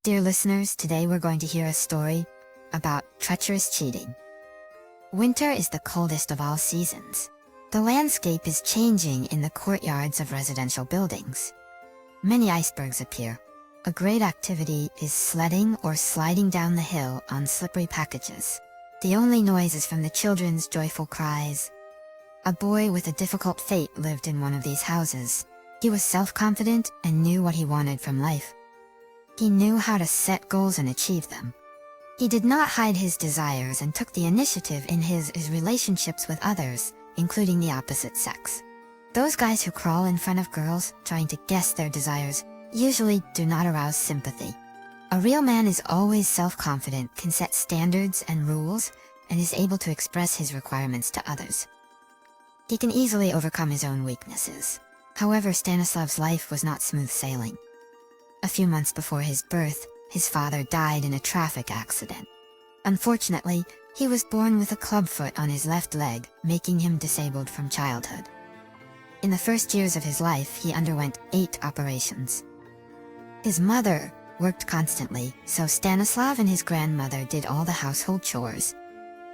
Dear listeners, today we're going to hear a story about treacherous cheating. Winter is the coldest of all seasons. The landscape is changing in the courtyards of residential buildings. Many icebergs appear. A great activity is sledding or sliding down the hill on slippery packages. The only noise is from the children's joyful cries. A boy with a difficult fate lived in one of these houses. He was self-confident and knew what he wanted from life. He knew how to set goals and achieve them. He did not hide his desires and took the initiative in his relationships with others, including the opposite sex. Those guys who crawl in front of girls, trying to guess their desires, usually do not arouse sympathy. A real man is always self-confident, can set standards and rules, and is able to express his requirements to others. He can easily overcome his own weaknesses. However, Stanislav's life was not smooth sailing. A few months before his birth, his father died in a traffic accident. Unfortunately, he was born with a clubfoot on his left leg, making him disabled from childhood. In the first years of his life, he underwent 8 operations. His mother worked constantly, so Stanislav and his grandmother did all the household chores.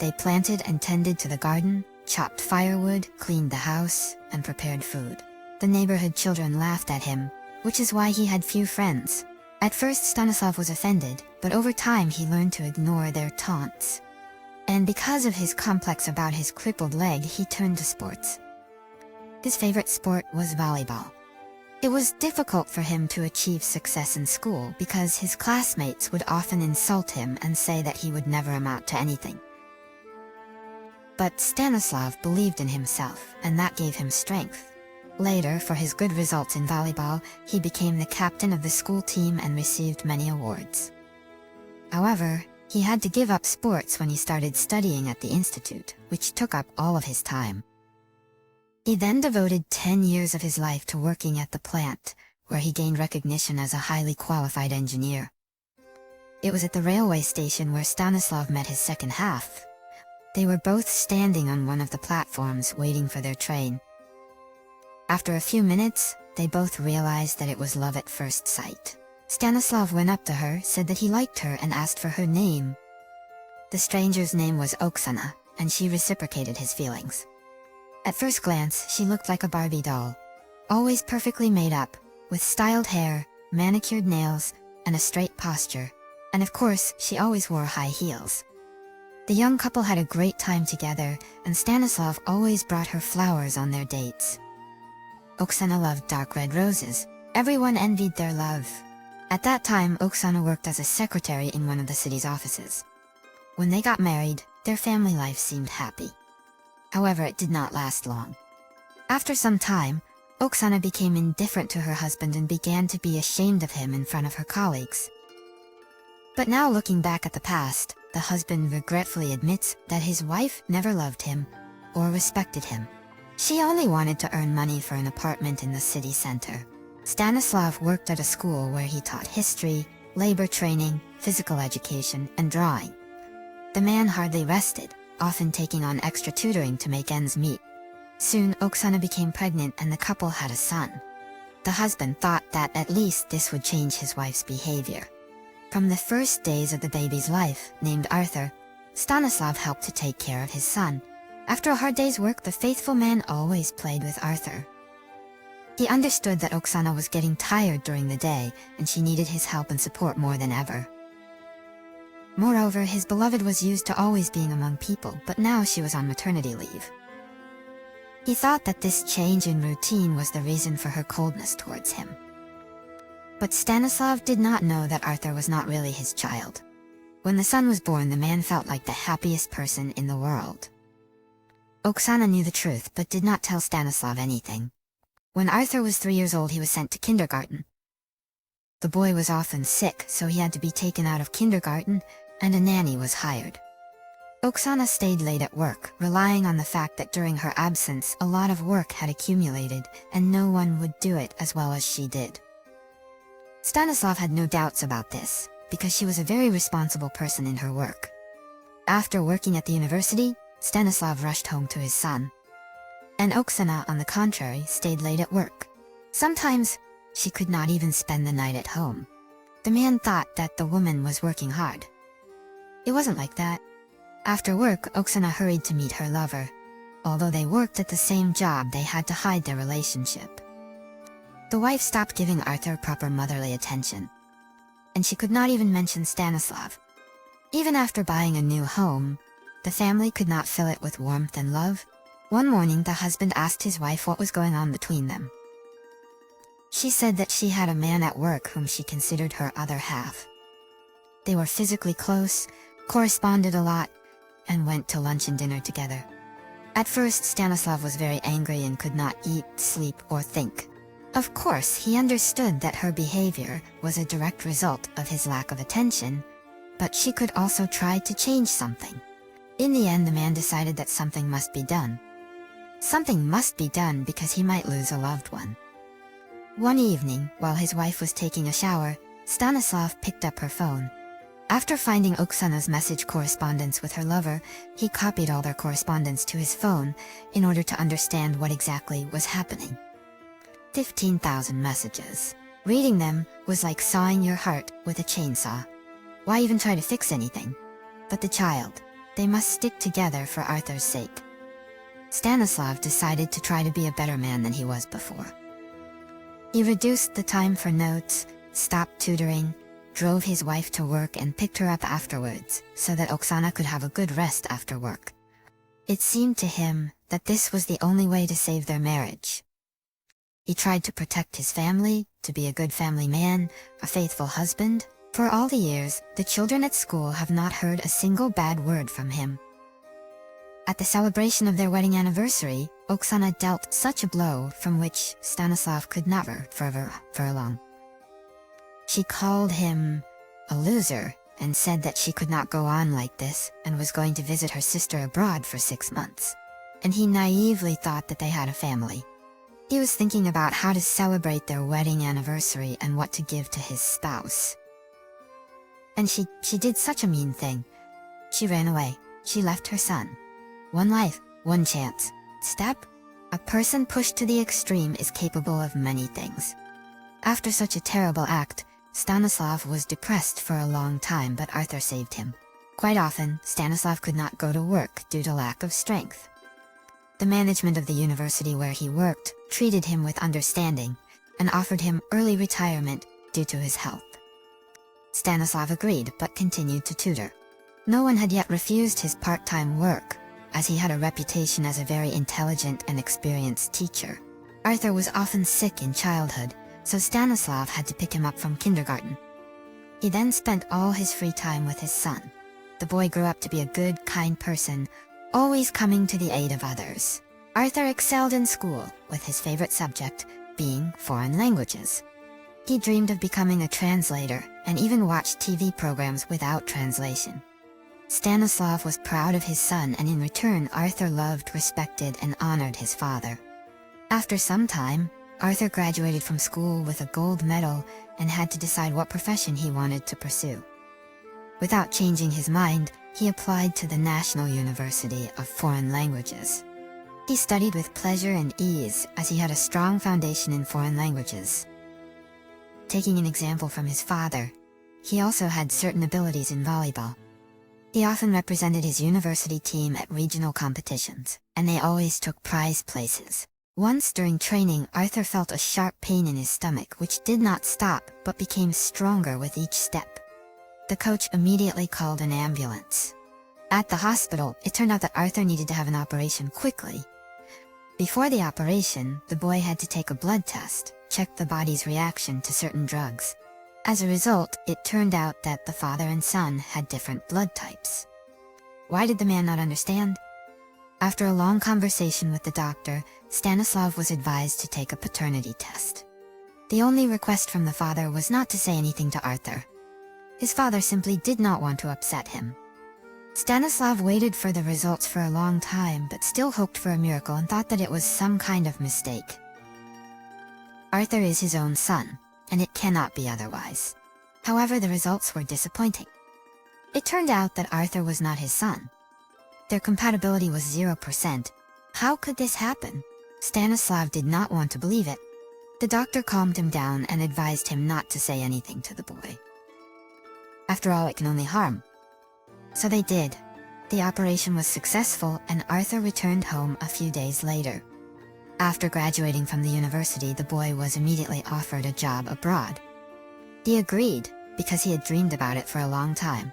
They planted and tended to the garden, chopped firewood, cleaned the house, and prepared food. The neighborhood children laughed at him, which is why he had few friends. At first Stanislav was offended, but over time he learned to ignore their taunts. And because of his complex about his crippled leg, he turned to sports. His favorite sport was volleyball. It was difficult for him to achieve success in school because his classmates would often insult him and say that he would never amount to anything. But Stanislav believed in himself, and that gave him strength. Later, for his good results in volleyball, he became the captain of the school team and received many awards. However, he had to give up sports when he started studying at the institute, which took up all of his time. He then devoted 10 years of his life to working at the plant, where he gained recognition as a highly qualified engineer. It was at the railway station where Stanislav met his second half. They were both standing on one of the platforms waiting for their train. After a few minutes, they both realized that it was love at first sight. Stanislav went up to her, said that he liked her, and asked for her name. The stranger's name was Oksana, and she reciprocated his feelings. At first glance, she looked like a Barbie doll. Always perfectly made up, with styled hair, manicured nails, and a straight posture. And of course, she always wore high heels. The young couple had a great time together, and Stanislav always brought her flowers on their dates. Oksana loved dark red roses. Everyone envied their love. At that time, Oksana worked as a secretary in one of the city's offices. When they got married, their family life seemed happy. However, it did not last long. After some time, Oksana became indifferent to her husband and began to be ashamed of him in front of her colleagues. But now, looking back at the past, the husband regretfully admits that his wife never loved him or respected him. She only wanted to earn money for an apartment in the city center. Stanislav worked at a school where he taught history, labor training, physical education, and drawing. The man hardly rested, often taking on extra tutoring to make ends meet. Soon, Oksana became pregnant and the couple had a son. The husband thought that at least this would change his wife's behavior. From the first days of the baby's life, named Arthur, Stanislav helped to take care of his son. After a hard day's work, the faithful man always played with Arthur. He understood that Oksana was getting tired during the day, and she needed his help and support more than ever. Moreover, his beloved was used to always being among people, but now she was on maternity leave. He thought that this change in routine was the reason for her coldness towards him. But Stanislav did not know that Arthur was not really his child. When the son was born, the man felt like the happiest person in the world. Oksana knew the truth but did not tell Stanislav anything. When Arthur was 3 years old, he was sent to kindergarten. The boy was often sick, so he had to be taken out of kindergarten, and a nanny was hired. Oksana stayed late at work, relying on the fact that during her absence a lot of work had accumulated, and no one would do it as well as she did. Stanislav had no doubts about this, because she was a very responsible person in her work. After working at the university, Stanislav rushed home to his son. And Oksana, on the contrary, stayed late at work. Sometimes, she could not even spend the night at home. The man thought that the woman was working hard. It wasn't like that. After work, Oksana hurried to meet her lover. Although they worked at the same job, they had to hide their relationship. The wife stopped giving Arthur proper motherly attention. And she could not even mention Stanislav. Even after buying a new home, the family could not fill it with warmth and love. One morning, the husband asked his wife what was going on between them. She said that she had a man at work whom she considered her other half. They were physically close, corresponded a lot, and went to lunch and dinner together. At first, Stanislav was very angry and could not eat, sleep, or think. Of course, he understood that her behavior was a direct result of his lack of attention, but she could also try to change something. In the end, the man decided that something must be done. Something must be done because he might lose a loved one. One evening, while his wife was taking a shower, Stanislav picked up her phone. After finding Oksana's message correspondence with her lover, he copied all their correspondence to his phone in order to understand what exactly was happening. 15,000 messages. Reading them was like sawing your heart with a chainsaw. Why even try to fix anything? But the child, they must stick together for Arthur's sake. Stanislav decided to try to be a better man than he was before. He reduced the time for notes, stopped tutoring, drove his wife to work and picked her up afterwards, so that Oksana could have a good rest after work. It seemed to him that this was the only way to save their marriage. He tried to protect his family, to be a good family man, a faithful husband. For all the years, the children at school have not heard a single bad word from him. At the celebration of their wedding anniversary, Oksana dealt such a blow from which Stanislav could not recover for long. She called him a loser and said that she could not go on like this and was going to visit her sister abroad for 6 months. And he naively thought that they had a family. He was thinking about how to celebrate their wedding anniversary and what to give to his spouse. And she did such a mean thing. She ran away. She left her son. One life, one chance. Step? A person pushed to the extreme is capable of many things. After such a terrible act, Stanislav was depressed for a long time, but Arthur saved him. Quite often, Stanislav could not go to work due to lack of strength. The management of the university where he worked treated him with understanding, and offered him early retirement due to his health. Stanislav agreed but continued to tutor. No one had yet refused his part-time work, as he had a reputation as a very intelligent and experienced teacher. Arthur was often sick in childhood, so Stanislav had to pick him up from kindergarten. He then spent all his free time with his son. The boy grew up to be a good, kind person, always coming to the aid of others. Arthur excelled in school, with his favorite subject being foreign languages. He dreamed of becoming a translator, and even watched TV programs without translation. Stanislav was proud of his son, and in return Arthur loved, respected, and honored his father. After some time, Arthur graduated from school with a gold medal and had to decide what profession he wanted to pursue. Without changing his mind, he applied to the National University of Foreign Languages. He studied with pleasure and ease, as he had a strong foundation in foreign languages. Taking an example from his father, he also had certain abilities in volleyball. He often represented his university team at regional competitions, and they always took prize places. Once during training, Arthur felt a sharp pain in his stomach which did not stop but became stronger with each step. The coach immediately called an ambulance. At the hospital, it turned out that Arthur needed to have an operation quickly. Before the operation, the boy had to take a blood test, check the body's reaction to certain drugs. As a result, it turned out that the father and son had different blood types. Why did the man not understand? After a long conversation with the doctor, Stanislav was advised to take a paternity test. The only request from the father was not to say anything to Arthur. His father simply did not want to upset him. Stanislav waited for the results for a long time but still hoped for a miracle and thought that it was some kind of mistake. Arthur is his own son, and it cannot be otherwise. However, the results were disappointing. It turned out that Arthur was not his son. Their compatibility was 0%. How could this happen? Stanislav did not want to believe it. The doctor calmed him down and advised him not to say anything to the boy. After all, it can only harm. So they did. The operation was successful and Arthur returned home a few days later. After graduating from the university, the boy was immediately offered a job abroad. He agreed, because he had dreamed about it for a long time.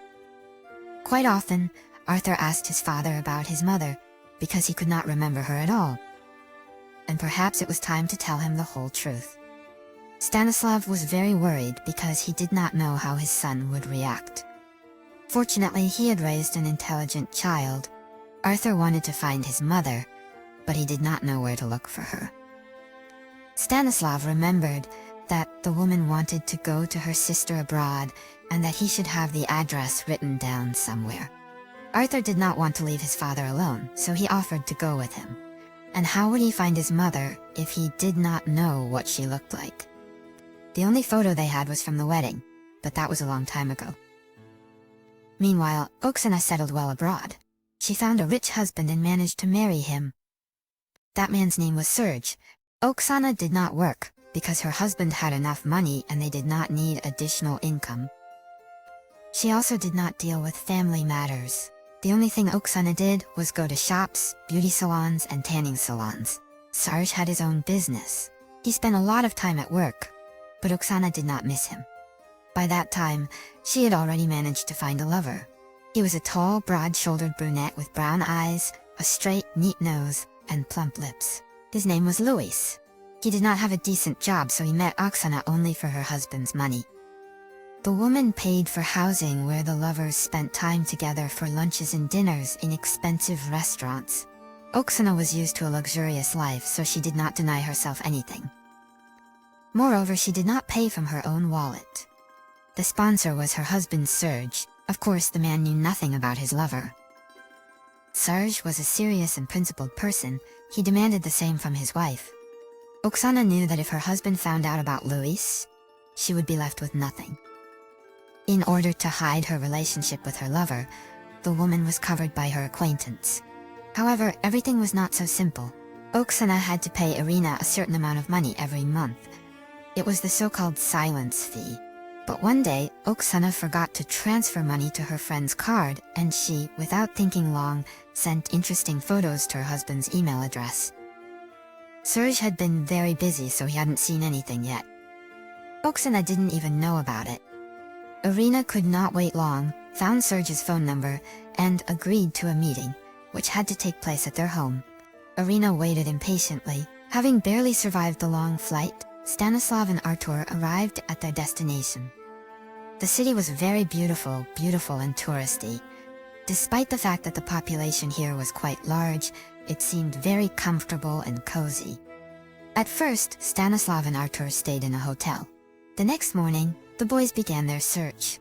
Quite often, Arthur asked his father about his mother, because he could not remember her at all. And perhaps it was time to tell him the whole truth. Stanislav was very worried because he did not know how his son would react. Fortunately, he had raised an intelligent child. Arthur wanted to find his mother, but he did not know where to look for her. Stanislav remembered that the woman wanted to go to her sister abroad and that he should have the address written down somewhere. Arthur did not want to leave his father alone, so he offered to go with him. And how would he find his mother if he did not know what she looked like? The only photo they had was from the wedding, but that was a long time ago. Meanwhile, Oksana settled well abroad. She found a rich husband and managed to marry him. That man's name was Serge. Oksana did not work, because her husband had enough money and they did not need additional income. She also did not deal with family matters. The only thing Oksana did was go to shops, beauty salons, and tanning salons. Serge had his own business. He spent a lot of time at work, but Oksana did not miss him. By that time, she had already managed to find a lover. He was a tall, broad-shouldered brunette with brown eyes, a straight, neat nose, and plump lips. His name was Luis. He did not have a decent job, so he met Oksana only for her husband's money. The woman paid for housing where the lovers spent time together for lunches and dinners in expensive restaurants. Oksana was used to a luxurious life, so she did not deny herself anything. Moreover, she did not pay from her own wallet. The sponsor was her husband Serge. Of course, the man knew nothing about his lover. Serge was a serious and principled person. He demanded the same from his wife. Oksana knew that if her husband found out about Luis, she would be left with nothing. In order to hide her relationship with her lover, the woman was covered by her acquaintance. However, everything was not so simple. Oksana had to pay Irina a certain amount of money every month. It was the so-called silence fee. But one day, Oksana forgot to transfer money to her friend's card, and she, without thinking long, sent interesting photos to her husband's email address. Serge had been very busy, so he hadn't seen anything yet. Oksana didn't even know about it. Irina could not wait long, found Serge's phone number, and agreed to a meeting, which had to take place at their home. Irina waited impatiently. Having barely survived the long flight, Stanislav and Artur arrived at their destination. The city was very beautiful and touristy. Despite the fact that the population here was quite large, it seemed very comfortable and cozy. At first, Stanislav and Artur stayed in a hotel. The next morning, the boys began their search.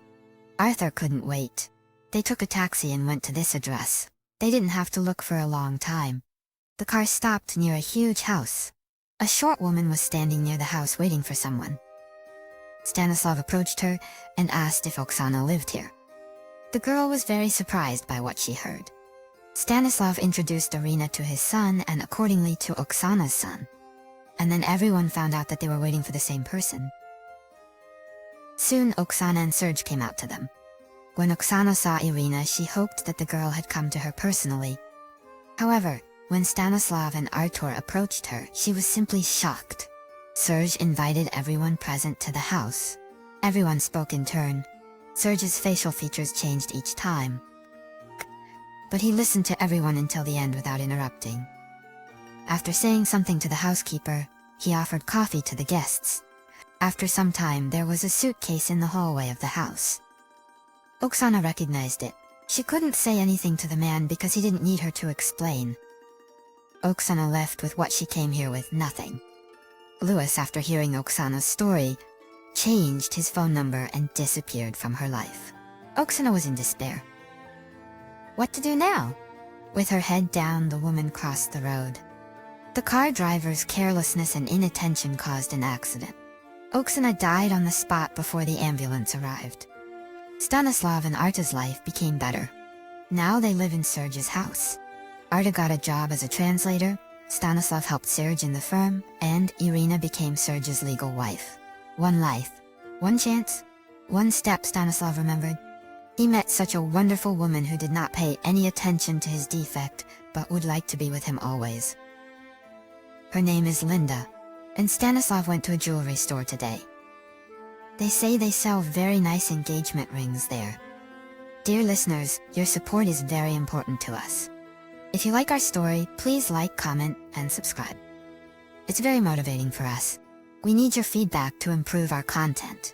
Arthur couldn't wait. They took a taxi and went to this address. They didn't have to look for a long time. The car stopped near a huge house. A short woman was standing near the house waiting for someone. Stanislav approached her and asked if Oksana lived here. The girl was very surprised by what she heard. Stanislav introduced Irina to his son and accordingly to Oksana's son. And then everyone found out that they were waiting for the same person. Soon Oksana and Serge came out to them. When Oksana saw Irina, she hoped that the girl had come to her personally. However, when Stanislav and Artur approached her, she was simply shocked. Serge invited everyone present to the house. Everyone spoke in turn. Serge's facial features changed each time. But he listened to everyone until the end without interrupting. After saying something to the housekeeper, he offered coffee to the guests. After some time, there was a suitcase in the hallway of the house. Oksana recognized it. She couldn't say anything to the man because he didn't need her to explain. Oksana left with what she came here with, nothing. Luis, after hearing Oksana's story, changed his phone number and disappeared from her life. Oksana was in despair. What to do now? With her head down, the woman crossed the road. The car driver's carelessness and inattention caused an accident. Oksana died on the spot before the ambulance arrived. Stanislav and Arta's life became better. Now they live in Serge's house. Arta got a job as a translator, Stanislav helped Serge in the firm, and Irina became Serge's legal wife. One life. One chance. One step, Stanislav remembered. He met such a wonderful woman who did not pay any attention to his defect, but would like to be with him always. Her name is Linda, and Stanislav went to a jewelry store today. They say they sell very nice engagement rings there. Dear listeners, your support is very important to us. If you like our story, please like, comment, and subscribe. It's very motivating for us. We need your feedback to improve our content.